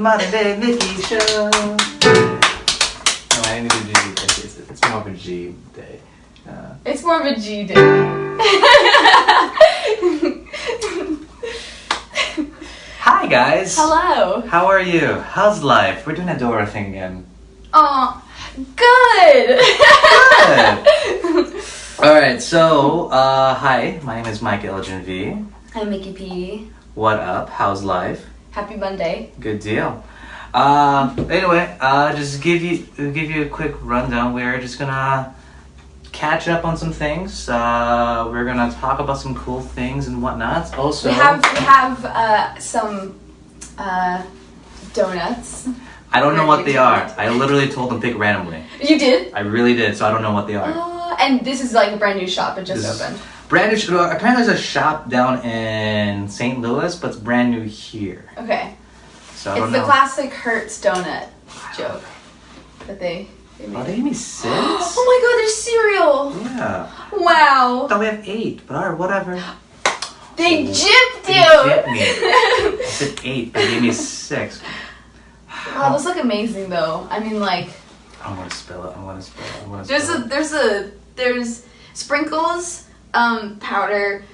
the modern day Miki show. No, I need to do it's more of a G day. It's more of a G day. Hi guys. Hello. How are you? How's life? We're doing a Dora thing again. Oh, good. Good. Alright, so, hi, my name is Mike V. I'm Miki P. What up? How's life? Happy Monday. Good deal. Anyway, just give you a quick rundown. We're just gonna catch up on some things. We're gonna talk about some cool things and whatnot. Also, we have some donuts. I don't know what they are. I literally told them pick randomly. You did? I really did, so I don't know what they are. And this is like a brand new shop. It just opened. Brand new. Apparently, there's a shop down in St. Louis, but it's brand new here. Okay. So I don't it's know. the classic Hertz donut joke that they made. Oh, they gave me 6? Oh my god, there's cereal! Yeah. Wow. I thought we have 8, but alright, whatever. They gypped They you! gypped me. I said 8, but they gave me 6. Wow, those look amazing though. I mean, like, I'm gonna spill it. there's sprinkles, powder,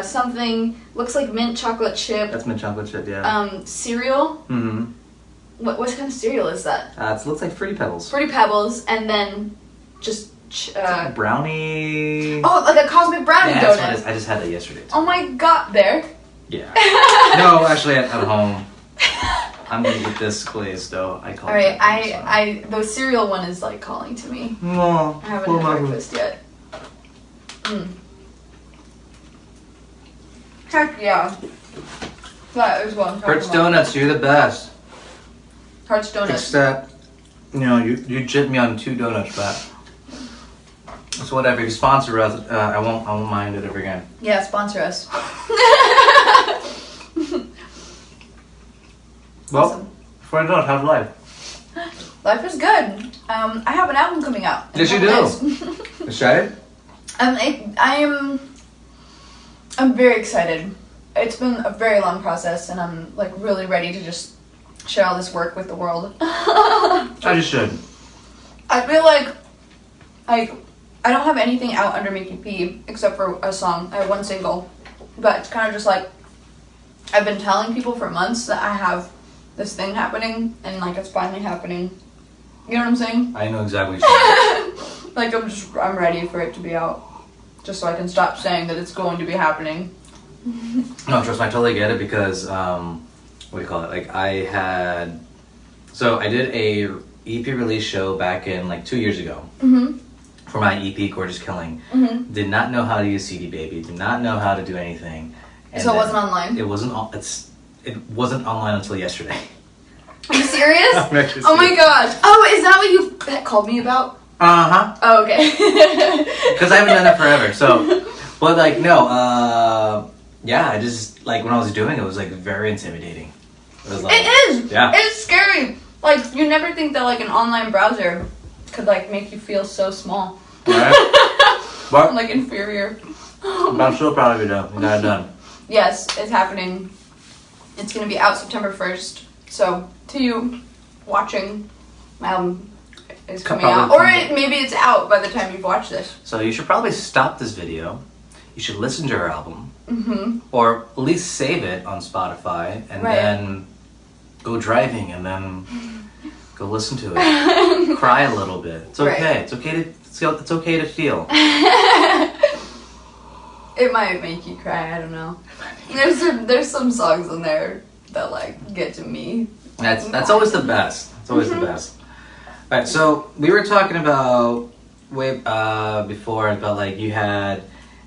something looks like mint chocolate chip. That's mint chocolate chip, yeah. Cereal. Mm-hmm. What kind of cereal is that? It looks like Fruity Pebbles. Fruity Pebbles, and then just brownie. oh, like a cosmic brownie Yeah, donut. that's what it is. I just had that yesterday. Oh my god, there. Yeah. No, actually, at home. I'm gonna get this glazed though. I call. Alright, the cereal one is like calling to me. No, I haven't had breakfast yet. Heck yeah. That is what I'm talking Hertz about. Donuts, you're the best. Hertz Donuts. Except, you gypped me on 2 donuts back. So whatever, if you sponsor us, I won't mind it ever again. Yeah, sponsor us. Well, Awesome. before I go, how's life? Life is good. I have an album coming out. Yes, you do. Excited? I'm very excited. It's been a very long process, and I'm like really ready to just share all this work with the world. I just should. I feel like I don't have anything out under Miki P except for a song. I have 1 single, but it's kind of just like I've been telling people for months that I have this thing happening, and like it's finally happening. You know what I'm saying? I know exactly what you're saying. Like I'm ready for it to be out, just so I can stop saying that it's going to be happening. No, trust me, I totally get it because, what do you call it? Like I did a EP release show back in like 2 years ago. Mm-hmm. For my EP, Gorgeous Killing. Mm-hmm. Did not know how to use CD Baby. Did not know how to do anything. And So it wasn't online? It wasn't online until yesterday. Are you serious? I'm actually Oh my serious. gosh. Oh, is that what you called me about? Uh-huh. Oh, okay. Because I haven't done that forever. So, but like, no, yeah, I just, like, when I was doing it, it was like very intimidating. It was like, It is. Yeah. It's scary. Like, you never think that like an online browser could like make you feel so small. Right? But, Like inferior. but I'm still proud of you though. You got it done. Yes, it's happening. It's gonna be out September 1st. So, to you watching, my album is coming out. Or maybe it's out by the time you've watched this. So you should probably stop this video. You should listen to her album. Mm-hmm. Or at least save it on Spotify and Right. then go driving and then go listen to it. Cry a little bit. It's okay. Right. It's okay to feel. It might make you cry, I don't know. There's some songs in there that like get to me. That's always the best. It's always the best. All right, so we were talking about before about like you had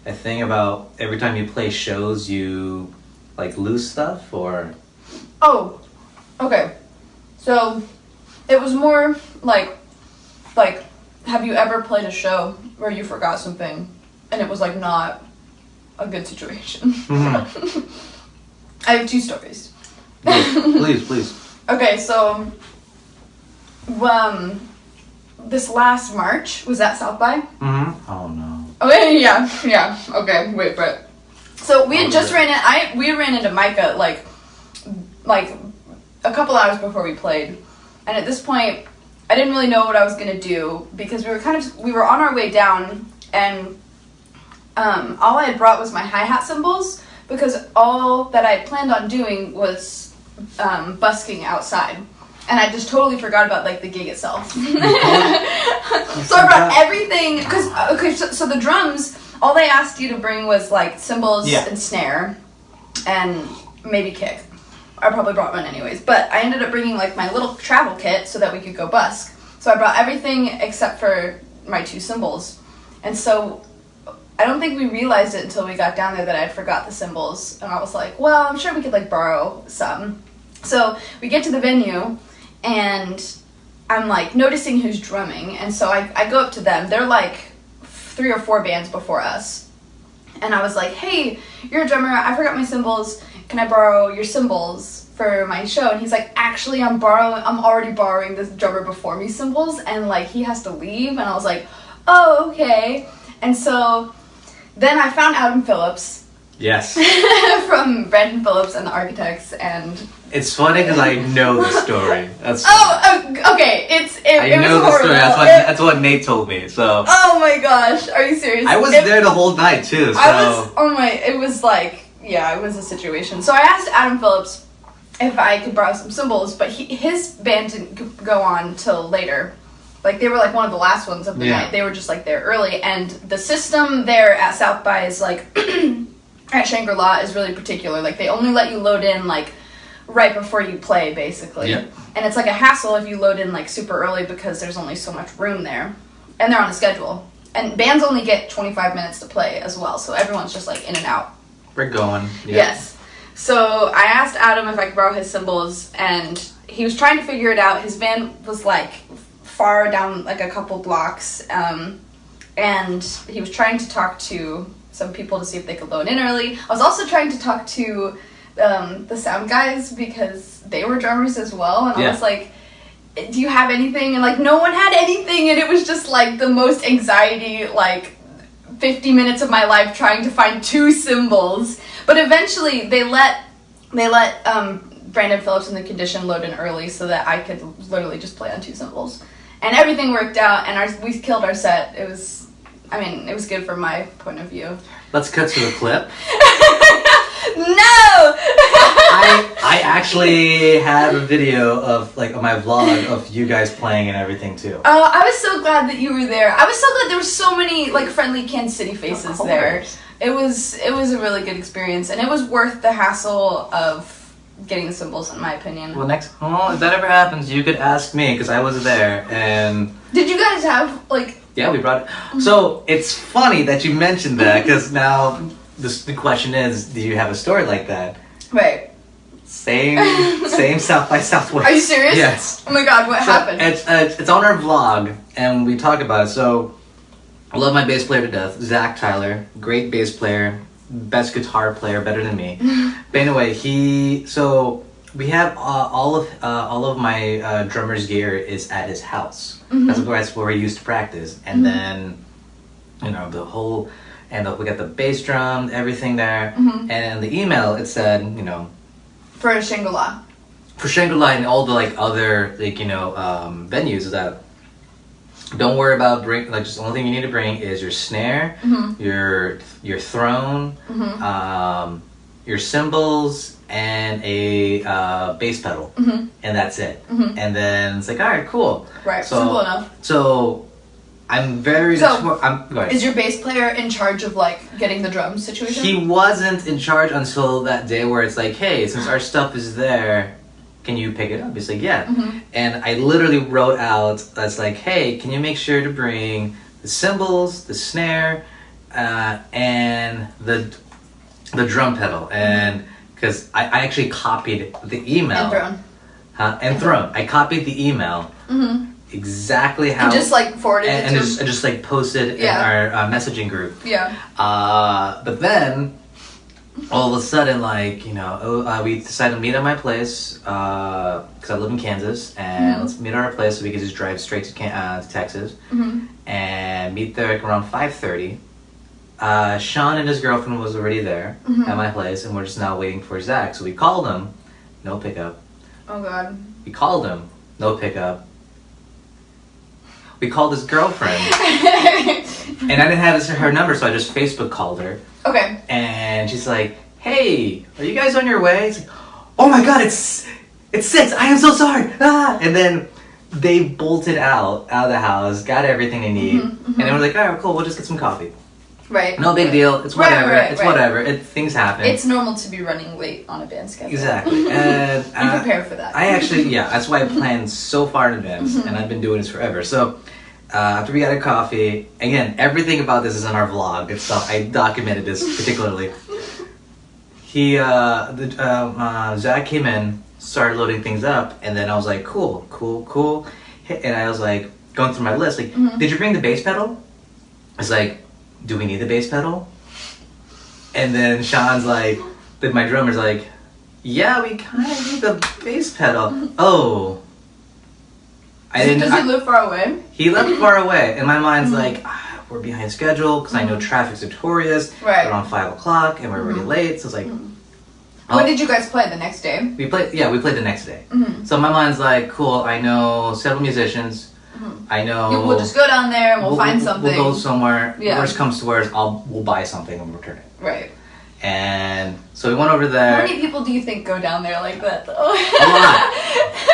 a thing about every time you play shows you like lose stuff or. Oh, okay. So it was more like have you ever played a show where you forgot something and it was like not a good situation? Mm-hmm. I have 2 stories. Please. Okay, so this last March was at South by. Mm-hmm. Oh no. Okay, yeah. Okay, wait for it. So we had just ran into Micah like a couple hours before we played. And at this point, I didn't really know what I was going to do because we were on our way down, and all I had brought was my hi-hat cymbals because all that I had planned on doing was busking outside. And I just totally forgot about, like, the gig itself. So I brought everything, because, so the drums, all they asked you to bring was, like, cymbals and snare, and maybe kick. I probably brought one anyways, but I ended up bringing, like, my little travel kit so that we could go busk. So I brought everything except for my 2 cymbals. And so I don't think we realized it until we got down there that I forgot the cymbals, and I was like, well, I'm sure we could, like, borrow some. So we get to the venue, and I'm, like, noticing who's drumming, and so I go up to them. They're, like, 3 or 4 bands before us. And I was like, hey, you're a drummer, I forgot my cymbals, can I borrow your cymbals for my show? And he's like, actually, I'm already borrowing this drummer before me cymbals, and, like, he has to leave. And I was like, oh, okay. And so then I found Adam Phillips. Yes. From Brandon Phillips and the Architects, and it's funny because I know the story. That's okay. I know the story. That's what Nate told me. So. Oh my gosh, are you serious? I was there the whole night too. So. It was like, yeah, it was a situation. So I asked Adam Phillips if I could borrow some cymbals, but his band didn't go on till later. Like, they were, like, one of the last ones of the night. They were just, like, there early, and the system there at South by is, like, at Shangri-La is really particular. Like, they only let you load in, like, right before you play, basically. Yeah. And it's, like, a hassle if you load in, like, super early because there's only so much room there. And they're on a schedule. And bands only get 25 minutes to play as well, so everyone's just, like, in and out. We're going. Yeah. Yes. So I asked Adam if I could borrow his cymbals, and he was trying to figure it out. His van was, like, far down, like, a couple blocks, and he was trying to talk to some people to see if they could load in early. I was also trying to talk to the sound guys because they were drummers as well, and I was like, do you have anything? And, like, no one had anything, and it was just, like, the most anxiety, like, 50 minutes of my life trying to find 2 cymbals. But eventually they let Brandon Phillips in the Condition load in early so that I could literally just play on 2 cymbals. And everything worked out, and we killed our set. It was good from my point of view. Let's cut to the clip. No! I actually had a video of, like, on my vlog of you guys playing and everything too. Oh, I was so glad that you were there. I was so glad there were so many, like, friendly Kansas City faces there. It was a really good experience, and it was worth the hassle of getting the cymbals, in my opinion. Well, if that ever happens, you could ask me, because I was there, and... Did you guys have, like... Yeah, we brought it. So, it's funny that you mentioned that, because now the question is, do you have a story like that? Right. Same South by Southwest. Are you serious? Yes. Oh my god, what happened? It's on our vlog, and we talk about it. So, I love my bass player to death, Zach Tyler. Great bass player, best guitar player, better than me. But anyway, we have all of my drummer's gear is at his house. Mm-hmm. That's where he used to practice, and then we got the bass drum, everything there, and in the email it said, for Shangri-La. For Shangri-La and all the, like, other, like, venues, is that don't worry about just the only thing you need to bring is your snare, your throne, your cymbals, and a bass pedal, and that's it. And then it's like, all right, cool. Right, simple enough. So I'm very. Go ahead. Is your bass player in charge of, like, getting the drums situation? He wasn't in charge until that day where it's like, hey, since our stuff is there, can you pick it up? He's like, yeah. And I literally wrote out that's like, hey, can you make sure to bring the cymbals, the snare, and the drum pedal, and because I actually copied the email. And throne. And throne. I copied the email. Exactly how. And just, like, forwarded it to I just like posted in our messaging group. Yeah. But then, all of a sudden, like, we decided to meet at my place because I live in Kansas, and let's meet at our place so we could just drive straight to Texas and meet there like around 5:30. Sean and his girlfriend was already there at my place, and we're just now waiting for Zach. So we called him, no pickup. Oh God. We called him. No pickup. We called his girlfriend. And I didn't have her number, so I just Facebook called her. Okay. And she's like, "Hey, are you guys on your way?" It's like, "Oh my God, it's 6. I am so sorry." Ah! And then they bolted out of the house, got everything they need, and then we're like, "All right, cool. We'll just get some coffee." Right. No big deal. It's whatever. It's whatever. Things happen. It's normal to be running late on a band schedule. Exactly. And you prepare for that. I actually, that's why I planned so far in advance, and I've been doing this forever. So after we got a coffee, again, everything about this is in our vlog. It's I documented this particularly. Zach came in, started loading things up, and then I was like, cool. And I was like, going through my list, like, did you bring the bass pedal? I was like, do we need the bass pedal? And then Sean's like, my drummer's like, yeah, we kind of need the bass pedal. Oh. Does he live far away? He lived far away. And my mind's like, we're behind schedule because I know traffic's notorious. Right. We're on 5 o'clock and we're already late. So it's like... When did you guys play the next day? We played the next day. So my mind's like, cool, I know several musicians. I know... We'll just go down there and we'll find something. We'll go somewhere. Yeah. Worst comes to worst, we'll buy something and return it. Right. And so we went over there. How many people do you think go down there like that? A lot.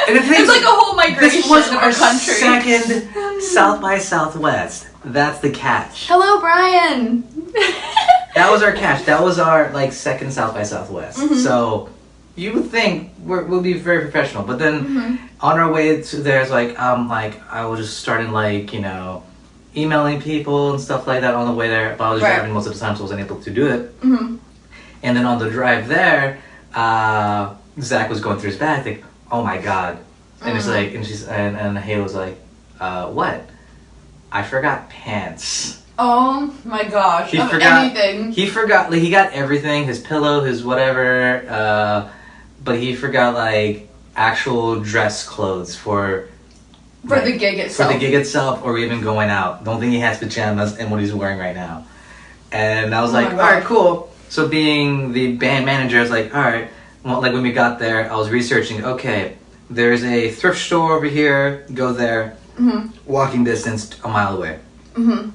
And it's like a whole migration this was of our a country. second South by Southwest. That's the catch. Hello, Brian. That was our catch. That was our second South by Southwest. So you would think we'll be very professional, but then on our way to there, it's I was just starting emailing people and stuff like that on the way there. But I was driving most of the time, so I wasn't able to do it. And then on the drive there, Zach was going through his bag, like, oh my God. And it's like, and Halo's like, what? I forgot pants. Oh my gosh. He forgot anything. He forgot, he got everything, his pillow, his whatever, but he forgot actual dress clothes for the gig itself. For the gig itself, or even going out. Don't think he has pajamas and what he's wearing right now. And I was like, all right, cool. So being the band manager, I was like, all right. Well, when we got there, I was researching. Okay, there's a thrift store over here. Go there. Walking distance, a mile away. And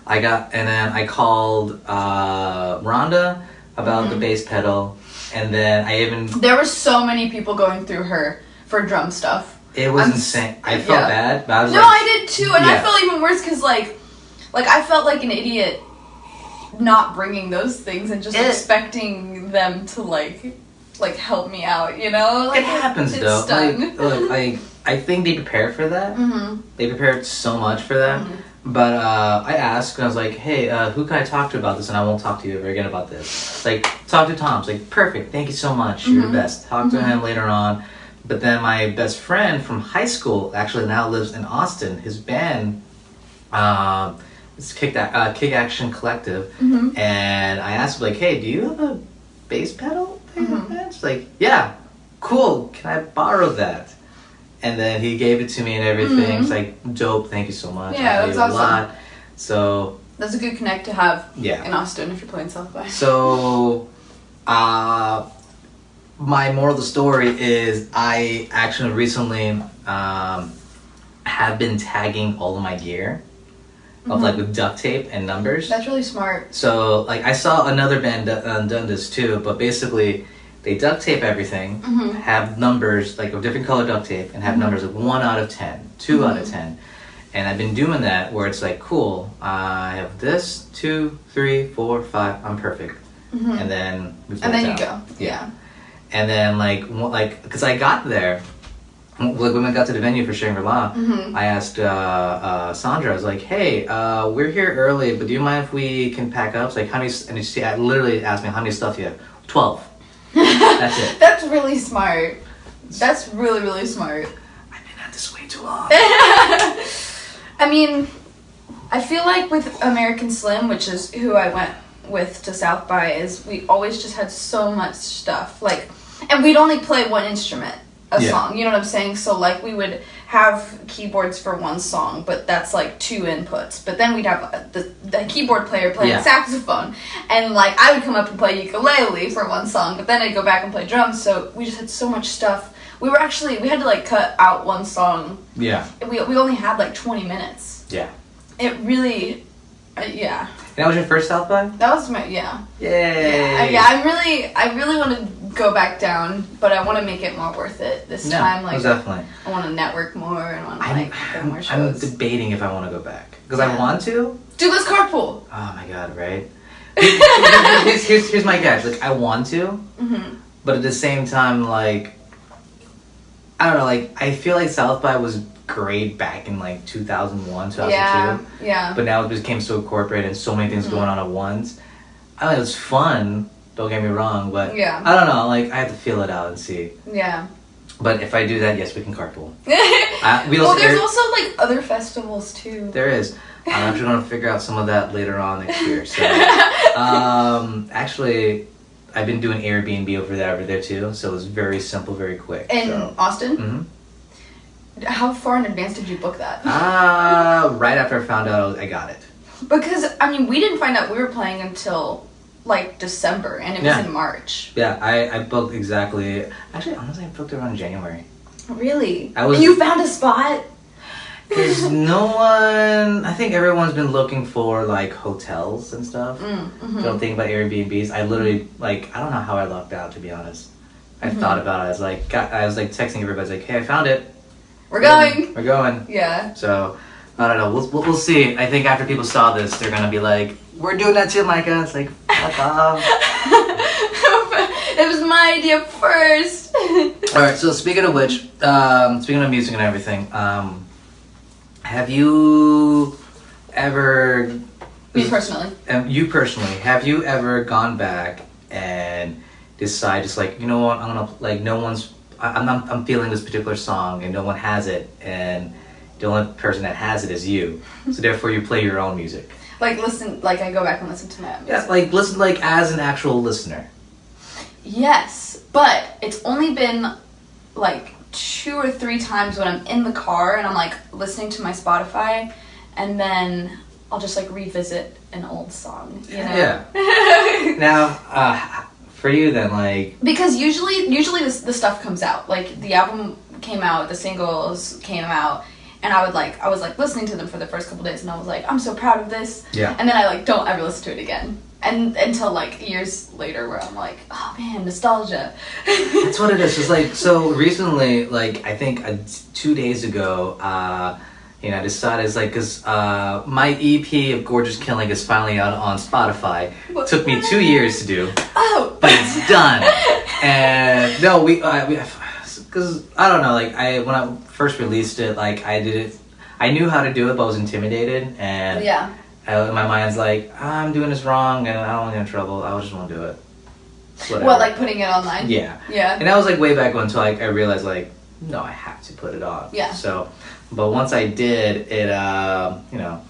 then I called Rhonda about the bass pedal, and then there were so many people going through her for drum stuff. It was insane. I felt bad, but I was I did too, and I felt even worse because I felt like an idiot not bringing those things and just expecting them to help me out, It happens though. Stung. I think they prepare for that. They prepared so much for that. But I asked, and I was like, hey, who can I talk to about this? And I won't talk to you ever again about this. Talk to Tom. It's perfect. Thank you so much. You're the best. Talk to him later on. But then my best friend from high school actually now lives in Austin. His band, it's Kick Action Collective. And I asked him, hey, do you have a bass pedal? It's yeah, cool. Can I borrow that? And then he gave it to me and everything. It's dope. Thank you so much. Yeah, that's awesome. A lot. So that's a good connect to have in Austin if you're playing South by. So, my moral of the story is I actually recently have been tagging all of my gear of with duct tape and numbers. That's really smart. So I saw another band done this too, but basically they duct tape everything, have numbers of different color duct tape, and have numbers of 1 out of 10, 2 out of 10. And I've been doing that where it's cool, I have this, 2, 3, 4, 5, I'm perfect. And then we and then you go. Yeah. And then because I got there, when I got to the venue for Shangri-La, I asked Sandra, I was like, hey, we're here early, but do you mind if we can pack up? It's how many, and she literally asked me, how many stuff you have? 12. That's it. That's really smart. That's really, really smart. I've been at this way too long. I mean, I feel with American Slim, which is who I went with to South by, is we always just had so much stuff. And we'd only play one instrument. a song, you know what I'm saying? So like we would have keyboards for one song, but that's like 2 inputs. But then we'd have the keyboard player playing saxophone, and like I would come up and play ukulele for one song, but then I'd go back and play drums. So we just had so much stuff. We had to like cut out one song. Yeah. We only had like 20 minutes. Yeah. It really, yeah. And that was your first South by? That was my, yeah. Yay. Yeah, I really want to go back down, but I want to make it more worth it this time. Like, definitely. I want to network more and want to like go more shows. I'm debating if I want to go back because I want to. Dude, let's carpool. Oh my god, right? Here's my catch. Like I want to, but at the same time, like I don't know. Like I feel like South by was great back in like 2001, 2002. Yeah. But now it became so corporate and so many things going on at once. I mean, it was fun. Don't get me wrong, but I don't know. Like I have to feel it out and see. Yeah. But if I do that, yes, we can carpool. Well, there's also like other festivals too. There is. I'm actually going to figure out some of that later on next year. So, actually, I've been doing Airbnb over there too. So it was very simple, very quick. In Austin. Mm-hmm. How far in advance did you book that? Right after I found out I got it. Because I mean, we didn't find out we were playing until like December, and it was in March. Yeah, I booked exactly. Actually, honestly, I booked around January. Really? And you found a spot? Because no one, I think everyone's been looking for like hotels and stuff. Don't think about Airbnbs. I literally like I don't know how I lucked out, to be honest. I thought about it. I was like texting everybody. I was like, hey, I found it. We're going. We're going. Yeah. So I don't know. We'll see. I think after people saw this, they're gonna be like, we're doing that too, Micah. It's like, fuck off. It was my idea first. Alright, so speaking of which, speaking of music and everything, have you ever... Me personally. You personally, have you ever gone back and decided just like, you know what, I'm gonna, like, no one's... I'm feeling this particular song and no one has it, and the only person that has it is you. So therefore you play your own music. Like listen, like I go back and listen to my music. Yeah, like listen, like as an actual listener. Yes, but it's only been like 2 or 3 times when I'm in the car and I'm like listening to my Spotify, and then I'll just like revisit an old song, you know? Yeah. Now, for you then, like... Because usually the stuff comes out. Like the album came out, the singles came out, and I was like listening to them for the first couple days, and I was like, I'm so proud of this. Yeah. And then I like don't ever listen to it again. And until like years later where I'm like, oh man, nostalgia. That's what it is. It's like, so recently, like I think 2 days ago, you know, I decided it's like, cause my EP of Gorgeous Killing is finally out on Spotify. Took me 2 years to do. Oh. But it's done. And no, we cause I don't know, like when I first released it, like I did it, I knew how to do it, but I was intimidated, and yeah. In my mind's like, I'm doing this wrong and I don't want to get in trouble. I just won't do it. Whatever. What, like putting it online? Yeah. Yeah. And that was like way back when, until like I realized like, no, I have to put it on. Yeah. So, but once I did it, you know,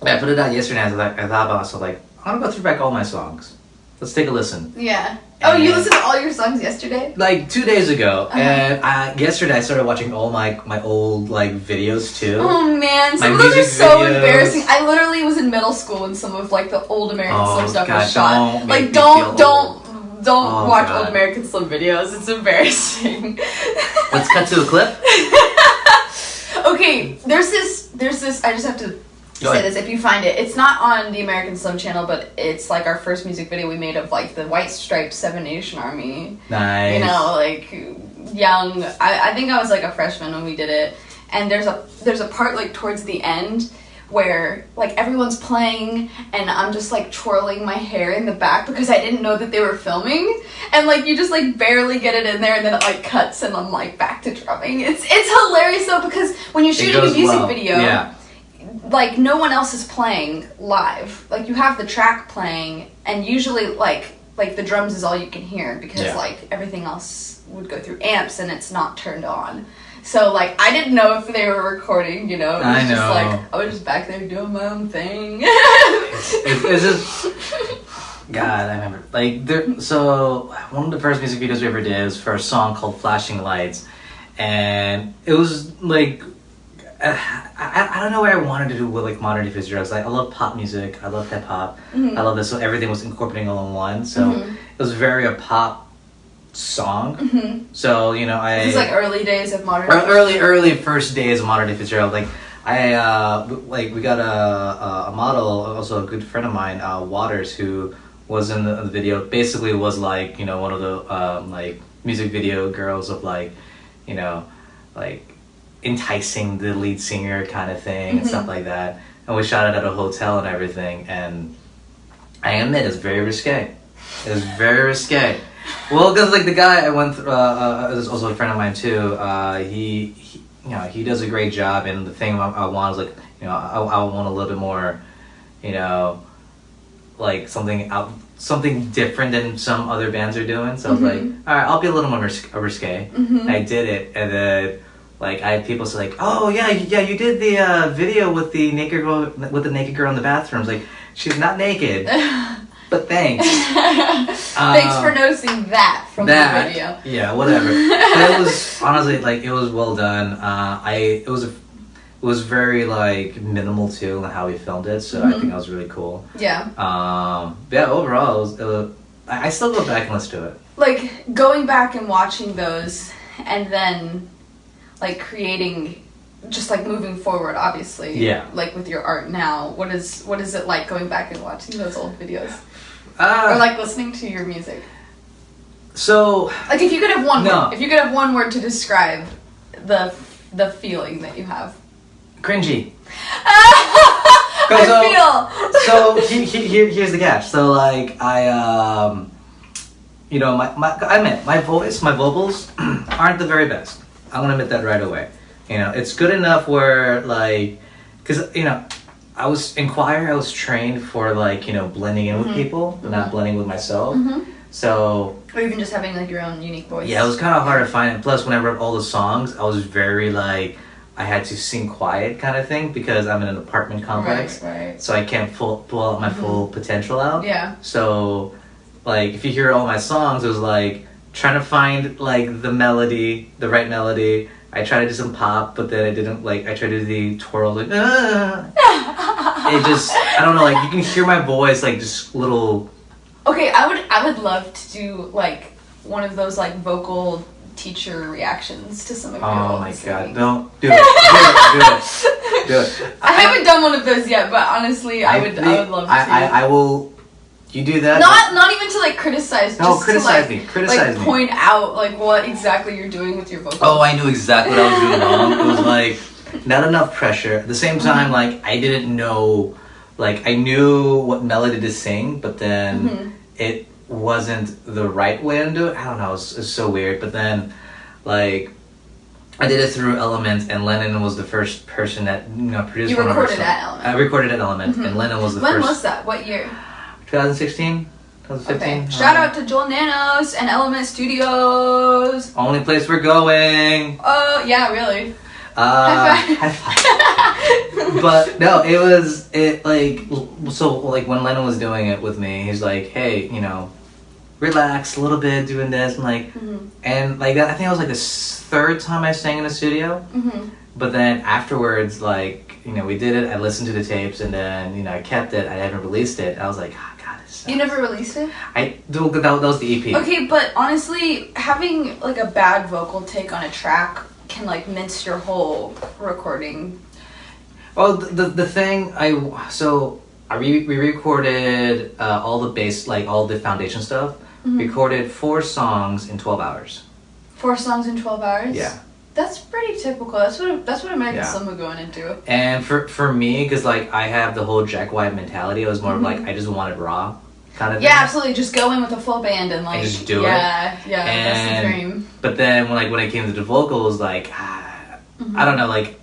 I put it out yesterday. I thought about myself like, I'm gonna go through back all my songs. Let's take a listen. Yeah. Oh, you listened to all your songs yesterday? Like 2 days ago, and yesterday I started watching all my old like videos too. Oh man, some of those are so embarrassing. I literally was in middle school when some of like the old American Slim stuff was shot. Like don't watch old American Slim videos. It's embarrassing. Let's cut to a clip. Okay, there's this. I just have to say this, if you find it, it's not on the American Slim channel, but it's like our first music video we made of like the White Striped 7 Nation Army. Nice. You know, like young. I think I was like a freshman when we did it, and there's a part like towards the end where like everyone's playing and I'm just like twirling my hair in the back because I didn't know that they were filming, and like you just like barely get it in there and then it like cuts and I'm like back to drumming. It's hilarious though, because when you're shooting a music video, yeah, like no one else is playing live. Like you have the track playing, and usually like the drums is all you can hear because like everything else would go through amps and it's not turned on. So like I didn't know if they were recording, you know. It was just like I was just back there doing my own thing. it's just God, I remember like so one of the first music videos we ever did was for a song called Flashing Lights. and it was like I don't know what I wanted to do with like modern day Fitzgerald. Like I love pop music, I love hip hop, I love this. So everything was incorporating all in one. So it was very a pop song. So you know, This is like early days of modern. Early first days of modern day Fitzgerald. Like we got a model, also a good friend of mine, Waters, who was in the video. Basically, was like, you know, one of the like music video girls of like, you know, like enticing the lead singer kind of thing and stuff like that. And we shot it at a hotel and everything. And I admit, it's very risque. It was very risque. Well, because like the guy I went through, is also a friend of mine too. He you know, he does a great job. And the thing I want is like, you know, I want a little bit more, you know, like something different than some other bands are doing. So I was like, all right, I'll be a little more risque. I did it, and then like I had people say like, oh yeah, you did the video with the naked girl in the bathroom. I was like, she's not naked, but thanks. Thanks for noticing that from the video. Yeah, whatever. But it was honestly like it was well done. It was very like minimal too in how we filmed it, so I think that was really cool. Yeah. Yeah. Overall, it was, I still go back and listen to it. Like going back and watching those, and then like creating, just like moving forward. Obviously. Yeah. Like with your art now, what is it like going back and watching those old videos, or like listening to your music? So. Like if you could have one word to describe the feeling that you have. Cringy. I feel. So here's the catch. So like I you know, my voice, my vocals aren't the very best. I'm gonna admit that right away. You know, it's good enough where like, cause you know, I was in choir. I was trained for like, you know, blending in with people, but not blending with myself. So. Or even just having like your own unique voice. Yeah, it was kind of hard to find. And plus, when I wrote all the songs, I was very like. I had to sing quiet kind of thing because I'm in an apartment complex. Right. So I can't pull out my full potential out. Yeah. So, like, if you hear all my songs, it was like trying to find like the melody, the right melody. I tried to do some pop, but then I didn't like. I tried to do the twirl, like. It just, I don't know. Like you can hear my voice, like just little. Okay, I would love to do like one of those like vocal teacher reactions to some of your Oh my singing. god, don't do it. Do it. I haven't done one of those yet, but honestly I would love to. I will. You do that? Not even to like criticize. No, just criticize to, me. Criticize me. Point out like what exactly you're doing with your vocals. Oh, I knew exactly what I was doing wrong. It was like not enough pressure. At the same time, like I didn't know. Like I knew what melody to sing, but then it wasn't the right way to do it. I don't know. It's so weird. But then, like, I did it through Element, and Lennon was the first person that produced. You recorded at Element. I recorded at Element, and Lennon was the first. When was that? What year? 2016, 2015. Okay. Shout out to Joel Nanos and Element Studios. Only place we're going. Oh yeah, really. High five. But no, so when Lennon was doing it with me, he's like, hey, relax a little bit doing this, and like, and like that. I think it was like the third time I sang in the studio. But then afterwards, like, we did it. I listened to the tapes, and then I kept it. I haven't released it. I was like, oh, God, this sucks. You never released it? That was the EP. Okay, but honestly, having like a bad vocal take on a track can like mince your whole recording. Well, the thing we re-recorded all the bass, like all the foundation stuff. Recorded 4 songs in 12 hours. 4 songs in 12 hours? Yeah. That's pretty typical. That's what American Slim are going into. And for me, because like I have the whole Jack White mentality, it was more of like I just wanted raw kind of thing. Yeah, absolutely. Just go in with a full band and like just do it. Yeah, that's the dream. But then when I came to the vocals, like I don't know, like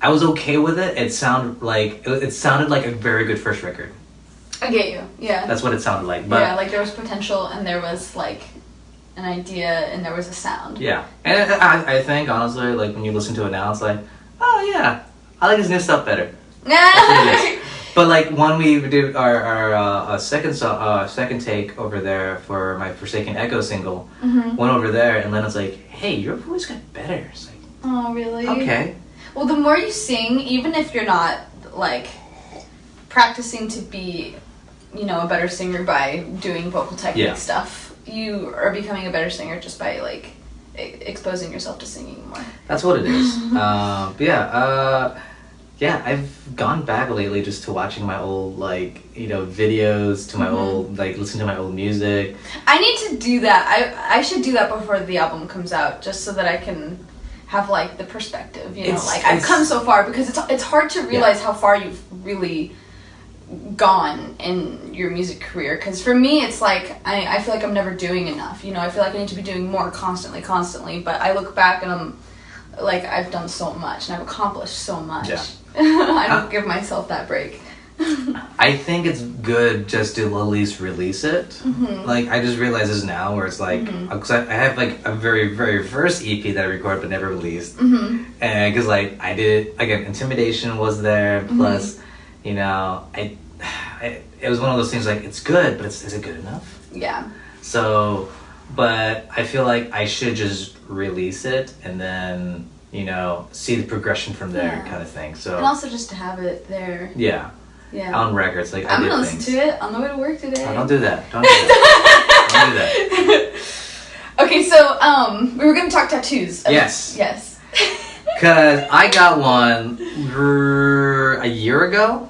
I was okay with it. It sounded like a very good first record. I get you. Yeah. That's what it sounded like. But yeah, like there was potential and there was like an idea and there was a sound. Yeah, and I think honestly, like when you listen to it now, it's like, oh yeah, I like his new stuff better. But like when we did our second take over there for my Forsaken Echo single, went over there and Lena's like, "Hey, your voice got better." It's like, oh, really? Okay. Well, the more you sing, even if you're not like practicing to be, a better singer by doing vocal technique stuff, you are becoming a better singer just by like exposing yourself to singing more. That's what it is. Yeah, I've gone back lately just to watching my old videos, to my old listening to my old music. I need to do that. I should do that before the album comes out, just so that I can have like the perspective. I've come so far, because it's hard to realize how far you've really gone in your music career. Because for me, it's like I feel like I'm never doing enough. I feel like I need to be doing more constantly. But I look back and I'm like, I've done so much and I've accomplished so much. Yeah. I don't give myself that break. I think it's good just to at least release it. Like, I just realize this now, where it's like, because I have like a very, very first EP that I recorded but never released. And because like I did, again, Intimidation was there, plus, it was one of those things like, it's good, but is it good enough? Yeah. So, but I feel like I should just release it and then, see the progression from there, kind of thing. So, and also just to have it there. Yeah. On records, like I'm gonna listen to it on the way to work today. Oh, don't do that. Don't do that. Don't do that. Okay, so we were gonna talk tattoos. Yes. Yes. Cause I got one a year ago.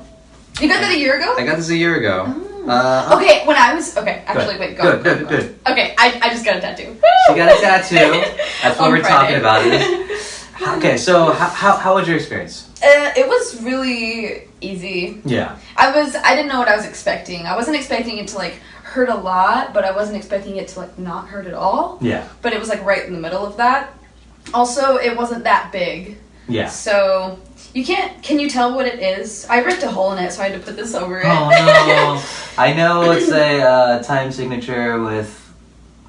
You got that a year ago? I got this a year ago. Okay, when I was actually wait, go. Good. Okay, I just got a tattoo. She got a tattoo. That's what we're talking about. Okay, so how was your experience? It was really easy. Yeah. I didn't know what I was expecting. I wasn't expecting it to like hurt a lot, but I wasn't expecting it to like not hurt at all. Yeah. But it was like right in the middle of that. Also, it wasn't that big. Yeah. So can you tell what it is? I ripped a hole in it, so I had to put this over it. Oh no. I know it's a time signature with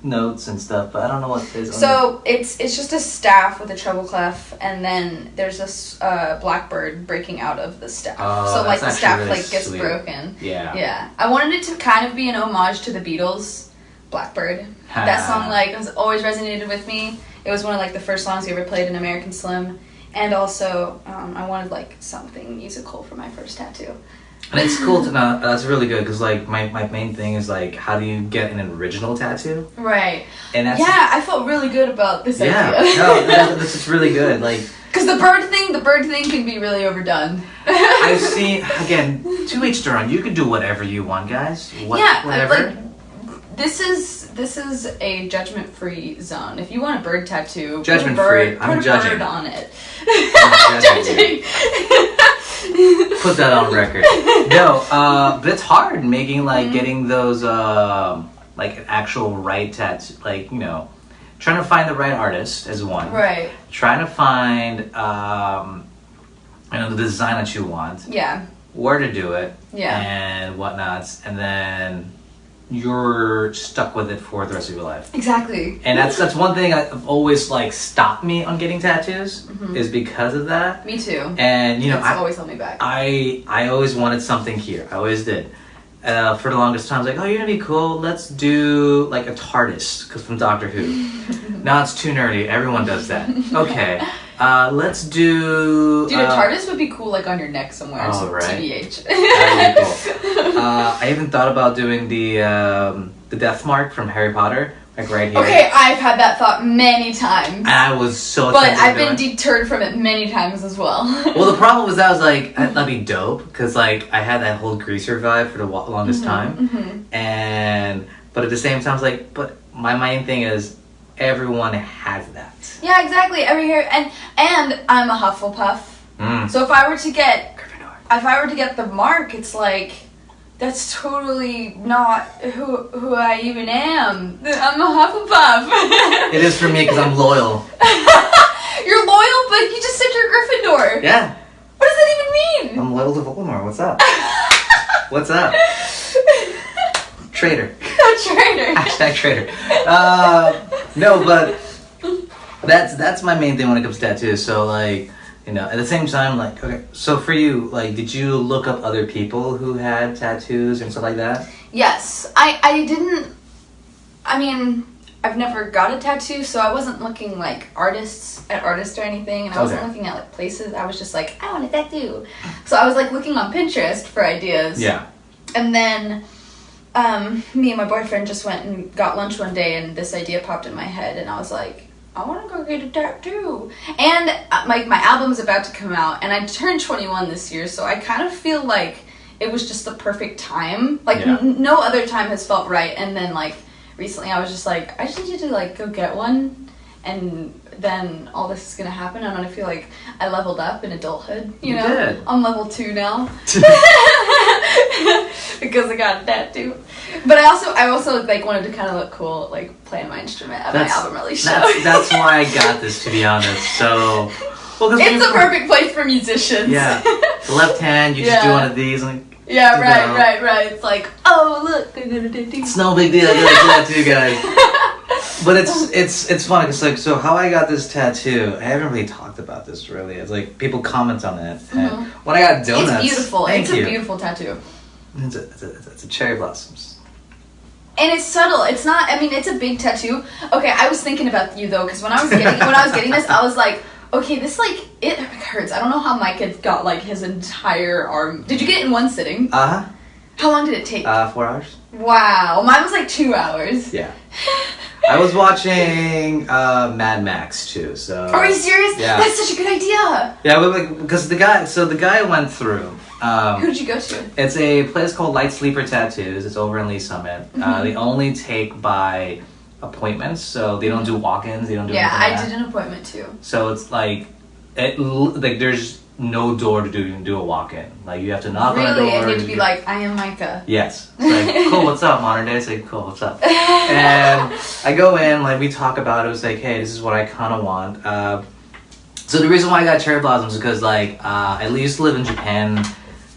notes and stuff, but I don't know what it is. So it's just a staff with a treble clef, and then there's this blackbird breaking out of the staff. So like the staff really gets sweet. Broken. Yeah. I wanted it to kind of be an homage to the Beatles, Blackbird. That song has always resonated with me. It was one of like the first songs he ever played in American Slim, and also I wanted like something musical for my first tattoo. And it's cool to know. That's really good, because like my main thing is like, how do you get an original tattoo? Right. And that's I felt really good about this idea. No, that's just really good. Like, because the bird thing can be really overdone. I've seen, again, to each their own. You can do whatever you want, guys. Whatever. Like, this is a judgment-free zone. If you want a bird tattoo, judgment-free. I'm judging. Bird on it. I'm judging. Put that on record. No, but it's hard making getting those like an actual right tattoo. Like, trying to find the right artist is one. Right. Trying to find the design that you want. Yeah. Where to do it. Yeah. And whatnots, and then you're stuck with it for the rest of your life. Exactly. And that's one thing I've always stopped me on getting tattoos, is because of that. Me too. And it's always held me back. I always wanted something here. I always did. For the longest time, I was like, oh, you're gonna be cool. Let's do like a TARDIS, because from Doctor Who. Now it's too nerdy. Everyone does that. Okay. Let's do. Dude, a TARDIS would be cool, like on your neck somewhere. Oh, right. TBH. That'd be cool. I even thought about doing the death mark from Harry Potter, like right here. Okay, I've had that thought many times. And I was so. But I've been deterred from it many times as well. Well, the problem was that I was like, that'd be dope, because like I had that whole greaser vibe for the longest time, but at the same time, I was like, but my main thing is, everyone has that. Yeah, exactly. Every year, and I'm a Hufflepuff. So if I were to get the mark, it's like, that's totally not who I even am. I'm a Hufflepuff. It is for me, because I'm loyal. You're loyal, but you just said you're Gryffindor. Yeah. What does that even mean? I'm loyal to Voldemort. What's up? What's up? Traitor. Traitor. Hashtag traitor. No, but that's my main thing when it comes to tattoos. So like, You know, at the same time, like, okay, so for you, like, did you look up other people who had tattoos and stuff like that? Yes. I didn't... I mean, I've never got a tattoo, so I wasn't looking, like, artists or anything, and I wasn't looking at, like, places. I was just like, I want a tattoo. So I was, like, looking on Pinterest for ideas. Yeah. And then me and my boyfriend just went and got lunch one day, and this idea popped in my head, and I was like, I want to go get a tattoo. And my album's about to come out, and I turned 21 this year, so I kind of feel like it was just the perfect time. Like, no other time has felt right. And then, like, recently I was just like, I just need you to, like, go get one, and then all this is going to happen, and I feel like I leveled up in adulthood, you know? Did. I'm level 2 now. Because I got a tattoo. But I also like wanted to kind of look cool, like playing my instrument at my album release show. That's why I got this, to be honest. So, well, it's the perfect place for musicians. Yeah, the left hand, you just do one of these, and yeah, right. It's like, oh look, I got a tattoo. It's no big deal. I got a tattoo, guys. But it's fun. It's like, so how I got this tattoo, I haven't really talked about this really. It's like people comment on it, and when I got donuts, it's beautiful. Thank you. A beautiful tattoo. It's a cherry blossoms. And it's subtle. It's not. I mean, it's a big tattoo. Okay, I was thinking about you though, because when I was getting this, I was like, okay, this like it hurts. I don't know how Mike had got like his entire arm. Did you get it in one sitting? How long did it take? 4 hours. Wow, mine was like 2 hours. Yeah. I was watching Mad Max too. So. Are you serious? Yeah. That's such a good idea. Yeah, but like because the guy went through. Who did you go to? It's a place called Light Sleeper Tattoos. It's over in Lee Summit. They only take by appointments, so they don't do walk-ins. They don't do anything like that. I did an appointment too. So it's like, there's no door to do a walk-in. Like you have to knock on a door. Really, and you have to be like, I am Micah. Yes. It's like, cool, what's up, modern day? It's like, cool, what's up? And I go in, like we talk about it. It was like, hey, this is what I kind of want. So the reason why I got cherry blossoms is because like I used to live in Japan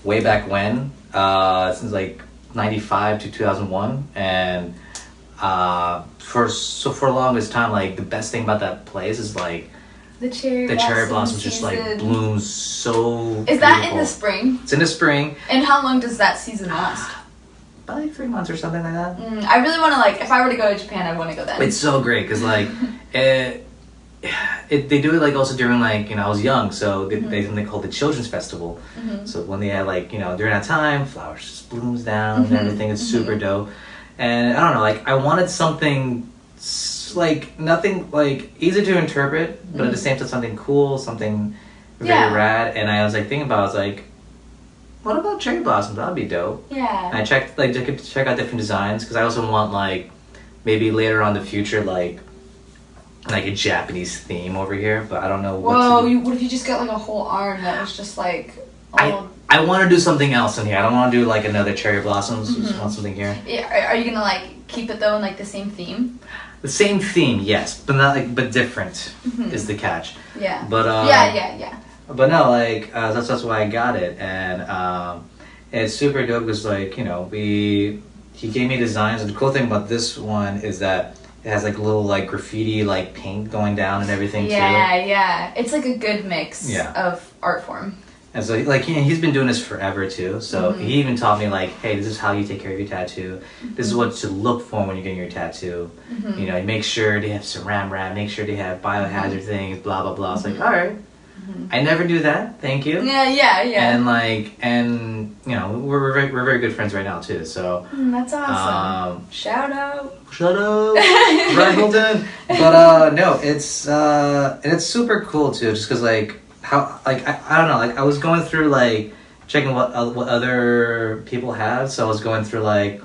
way back when, since like 95 to 2001, and for the longest time, like the best thing about that place is like the cherry blossoms just like blooms so. Is that in the spring? It's in the spring. And how long does that season last? About like 3 months or something like that. I really want to like. If I were to go to Japan, I want to go then. It's so great because like they do it like also during like I was young, so they have something called the Children's Festival. So when they had like during that time, flowers just blooms down and everything. It's super dope. And I don't know, like I wanted something like nothing like easy to interpret, but at the same time something cool, something very rad. And I was like thinking about, I was like, what about cherry blossoms? That'd be dope. Yeah. And I checked like to check out different designs because I also want like maybe later on in the future like a Japanese theme over here, but I don't know what to do. What if you just got like a whole arm that was just like I want to do something else in here. I don't want to do like another cherry blossoms. I just want something here. Yeah, are you gonna like keep it though in like the same theme? The same theme, yes, but not like but different is the catch. Yeah. But yeah. But no, like that's why I got it, and it's super dope because like he gave me designs, and the cool thing about this one is that it has like little like graffiti like paint going down and everything too. Yeah. It's like a good mix of art form. And so like he's been doing this forever too. So he even taught me like, hey, this is how you take care of your tattoo. This is what to look for when you're getting your tattoo. You make sure they have saran wrap, make sure they have biohazard things, blah blah blah. It's like, all right. I never do that. Thank you. Yeah. And like, we're very good friends right now too. So that's awesome. Shout out, Brian Hilton. But no, it's and it's super cool too. Just because like how like I don't know, like I was going through like checking what other people have. So I was going through like.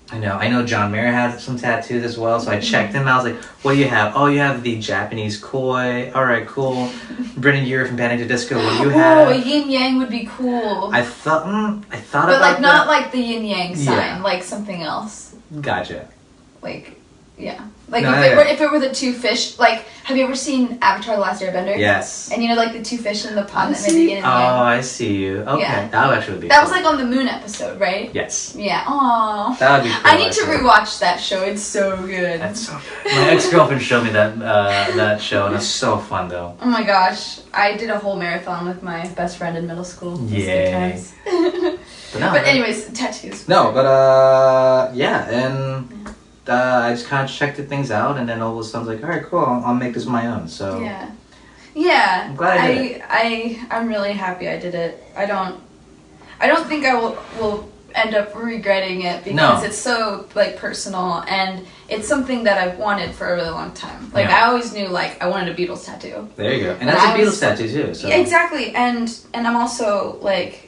I know John Mayer has some tattoos as well, so I checked him. I was like, what do you have? Oh, you have the Japanese koi. All right, cool. Brendan Urie from Panic! At the Disco. What do you have? Oh, yin yang would be cool. I thought but about like that. not like the yin yang sign, like something else. Gotcha. Like Yeah. Like No, if it were the two fish, like have you ever seen Avatar: The Last Airbender? Yes. And you know like the two fish in the pond that made the yin and yang? Oh, I see you. Okay, Yeah. that would actually be. That cool. was like on the moon episode, right? Yes. Yeah. Aww. That would be cool. I need to actually. rewatch that show. It's so good. That's so good. My ex-girlfriend showed me that show, and it's so fun though. Oh my gosh. I did a whole marathon with my best friend in middle school. It was good Yay. times. But anyways, tattoos. No, but yeah, and I just kind of checked things out, and then all of a sudden I was like, all right, cool, I'll make this my own. So Yeah. Yeah. I'm glad I did I'm really happy I did it. I don't think I will end up regretting it because it's so like personal and it's something that I've wanted for a really long time. Like Yeah. I always knew like I wanted a Beatles tattoo. There you go, and that's a Beatles tattoo too. So Yeah, exactly, and I'm also like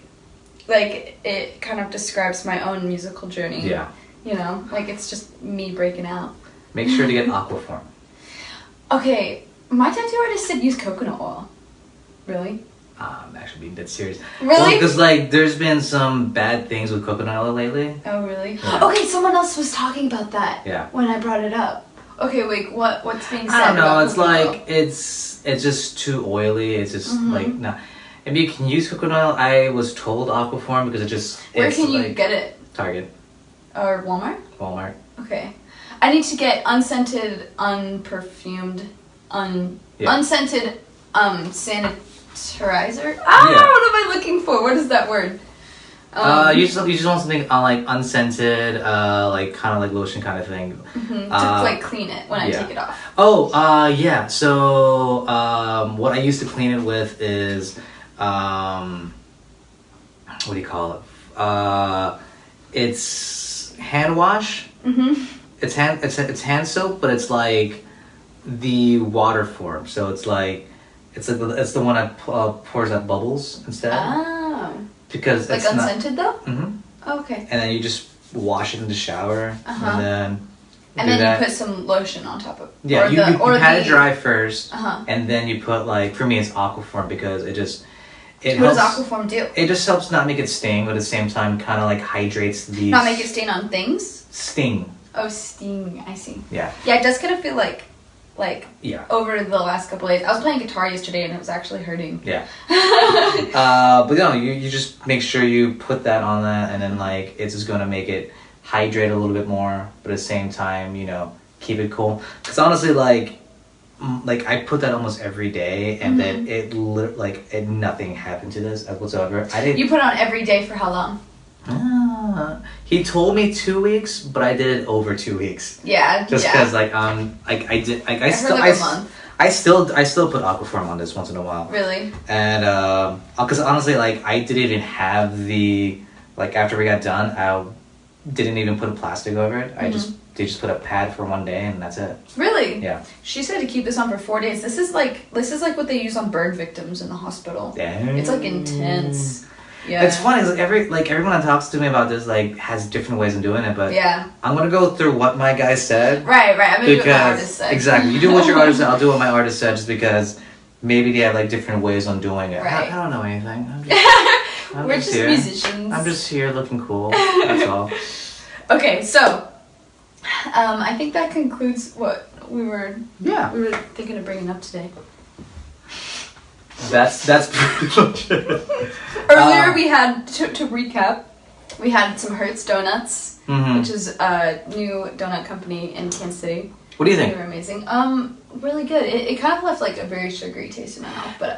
it kind of describes my own musical journey. yeah, You know, like it's just me breaking out. make sure to get Aquaform. Okay, my tattoo artist said use coconut oil. Really? I'm actually being dead serious. Really? Because like there's been some bad things with coconut oil lately. Oh, really? Yeah. Okay, someone else was talking about that. Yeah. When I brought it up. Okay, wait. What's being said? I don't know. about It's coconut like it's just too oily. It's just Mhm. like not. If you can use coconut oil, I was told Aquaform because it just. oil? Where it's can you like get it? Target, Or Walmart? Walmart. Okay. I need to get unscented, unperfumed, Yeah. unscented sanitizer. Ah, Yeah. what am I looking for? What is that word? You just want something like unscented, like kind of like lotion kind of thing. to like clean it when I yeah. take it off. Oh, yeah. So, what I used to clean it with is, what do you call it? It's hand wash. Mm-hmm. It's hand soap, but it's like the water form. So it's the one that pours out bubbles instead. Oh. Because Like it's unscented though? Mm-hmm. Oh, okay. And then you just wash it in the shower, Uh-huh. and then. And then you put some lotion on top of it. Yeah, you pat it dry first, Uh-huh. and then you put like, for me it's Aquaform because it What helps. does Aquaform do? It just helps not make it sting, but at the same time kind of like hydrates the Not make it stain on things? sting. Oh, sting. I see. Yeah. Yeah, it does kind of feel like Yeah. over the last couple days. I was playing guitar yesterday and it was actually hurting. Yeah. But no, you just make sure you put that on that, and then like it's just gonna make it hydrate a little bit more, but at the same time, keep it cool. Because honestly, like I put that almost every day, and then nothing happened to this whatsoever. I didn't. You put it on every day for how long? He told me 2 weeks, but I did it over 2 weeks. Yeah. Just yeah. because I did like I still like a month. I still put Aquaform on this once in a while. Really? And because honestly, like I didn't even have the after we got done, I didn't even put a plastic over it. They just put a pad for 1 day, and that's it. Really? Yeah. She said to keep this on for 4 days. This is like what they use on burn victims in the hospital. Damn. It's like intense. Yeah. It's funny. Like everyone that talks to me about this has different ways of doing it, but Yeah. I'm gonna go through what my guy said. Right. I'm gonna do what my artist said. Exactly. You do what your artist said. I'll do what my artist said, just because maybe they have like different ways on doing it. Right. I don't know anything. We're just here. musicians. I'm just here looking cool. That's all. Okay, so I think that concludes what we were thinking of bringing up today. That's pretty much it. Earlier we had to recap. We had some Hertz Donuts, Mhm. which is a new donut company in Kansas City. What do you They think? were amazing. Really good. It kind of left like a very sugary taste in my mouth, but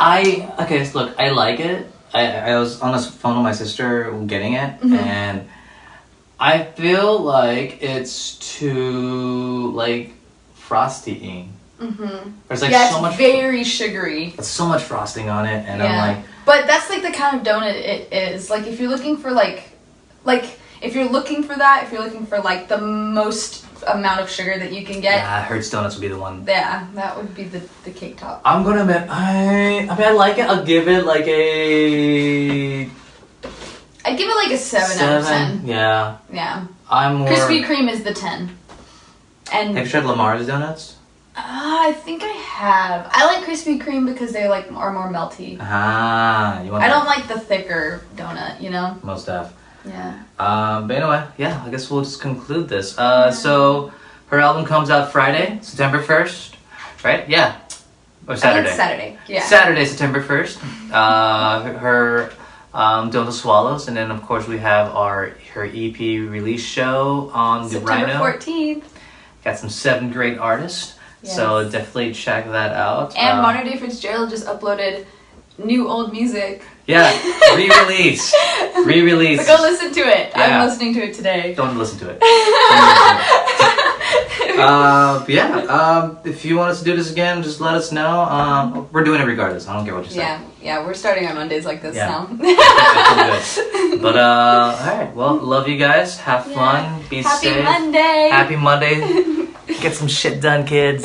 Okay, so look, I like it. I was on the phone with my sister getting it, Mhm. and I feel like it's too frosty-y. Mm-hmm. There's like yeah, so it's much. very sugary. There's so much frosting on it, and Yeah. I'm like, But that's like the kind of donut it is. Like if you're looking for if you're looking for that, if you're looking for like the most amount of sugar that you can get, yeah, Hertz Donuts would be the one. yeah, that would be the cake top. I'm gonna admit, I like it. I'll give it like a I'd give it like a 7 out of 10. Yeah, Yeah. I'm more. Krispy Kreme is the 10. And Have you tried Lamar's donuts? I think I have. I like Krispy Kreme because they are more melty. Ah, you want? I don't like the thicker donut, you know? Most stuff. Yeah. But anyway, yeah, I guess we'll just conclude this. So Her album comes out Friday, September 1st, right? Yeah. Or Saturday. I think Saturday. Yeah. Saturday, September 1st. Her Don't Swallows, and then of course we have her EP release show on the September Rhino. 14th. Got some 7 great artists, so definitely check that out. And Modern Day Fitzgerald just uploaded new old music. Yeah, re-release. So go listen to it. Yeah. I'm listening to it today. Don't listen to it. If you want us to do this again, just let us know. We're doing it regardless. I don't care what you say. Yeah, we're starting on Mondays like this now. Good. But alright, well, love you guys. Have fun. Be safe. Happy Monday. Happy Monday. Get some shit done, kids.